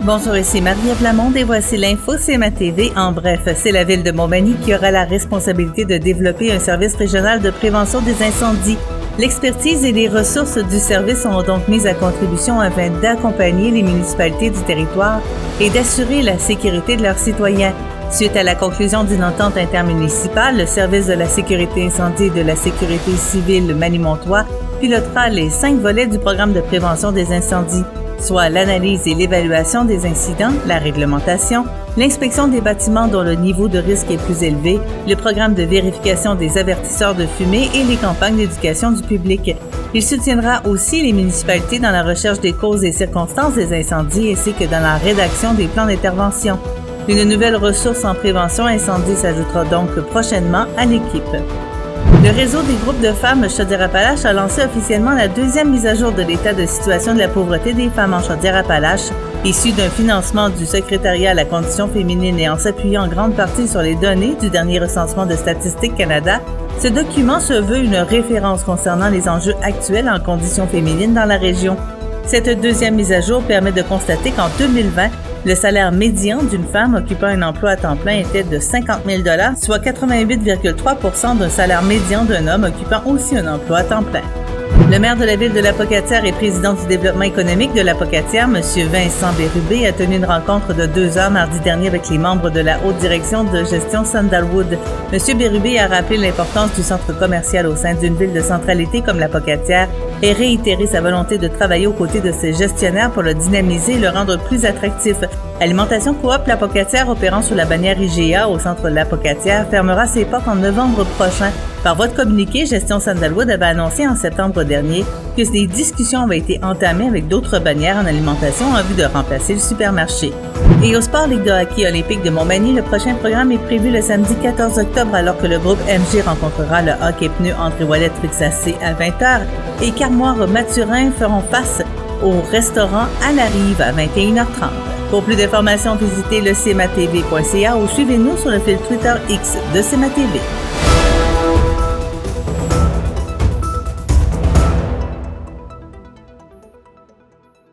Bonjour, ici Marie-Ève Lamonde et voici l'info CMA TV. En bref, c'est la ville de Montmagny qui aura la responsabilité de développer un service régional de prévention des incendies. L'expertise et les ressources du service seront donc mises à contribution afin d'accompagner les municipalités du territoire et d'assurer la sécurité de leurs citoyens. Suite à la conclusion d'une entente intermunicipale, le service de la sécurité incendie et de la sécurité civile Manimontois pilotera les 5 volets du programme de prévention des incendies, soit l'analyse et l'évaluation des incidents, la réglementation, l'inspection des bâtiments dont le niveau de risque est plus élevé, le programme de vérification des avertisseurs de fumée et les campagnes d'éducation du public. Il soutiendra aussi les municipalités dans la recherche des causes et circonstances des incendies ainsi que dans la rédaction des plans d'intervention. Une nouvelle ressource en prévention incendie s'ajoutera donc prochainement à l'équipe. Le réseau des groupes de femmes Chaudière-Appalaches a lancé officiellement la 2e mise à jour de l'état de situation de la pauvreté des femmes en Chaudière-Appalaches, issue d'un financement du secrétariat à la condition féminine et en s'appuyant en grande partie sur les données du dernier recensement de Statistique Canada. Ce document se veut une référence concernant les enjeux actuels en conditions féminines dans la région. Cette 2e mise à jour permet de constater qu'en 2020, le salaire médian d'une femme occupant un emploi à temps plein était de 50 000 $, soit 88,3 % d'un salaire médian d'un homme occupant aussi un emploi à temps plein. Le maire de la ville de l'Apocatière et président du développement économique de l'Apocatière, M. Vincent Bérubé, a tenu une rencontre de 2 heures mardi dernier avec les membres de la haute direction de gestion Sandalwood. M. Bérubé a rappelé l'importance du centre commercial au sein d'une ville de centralité comme l'Apocatière et réitéré sa volonté de travailler aux côtés de ses gestionnaires pour le dynamiser et le rendre plus attractif. Alimentation Coop l'Apocatière, opérant sous la bannière IGA au centre de l'Apocatière, fermera ses portes en novembre prochain. Par voie de communiqué, Gestion Sandalwood avait annoncé en septembre dernier que des discussions avaient été entamées avec d'autres bannières en alimentation en vue de remplacer le supermarché. Et au sport Ligue de hockey olympique de Montmagny, le prochain programme est prévu le samedi 14 octobre alors que le groupe MG rencontrera le hockey pneu André Ouellet-Trixacé à 20h et Carmoire-Mathurin feront face au restaurant à la Rive à 21h30. Pour plus d'informations, visitez le cmatv.ca ou suivez-nous sur le fil Twitter X de CMA TV.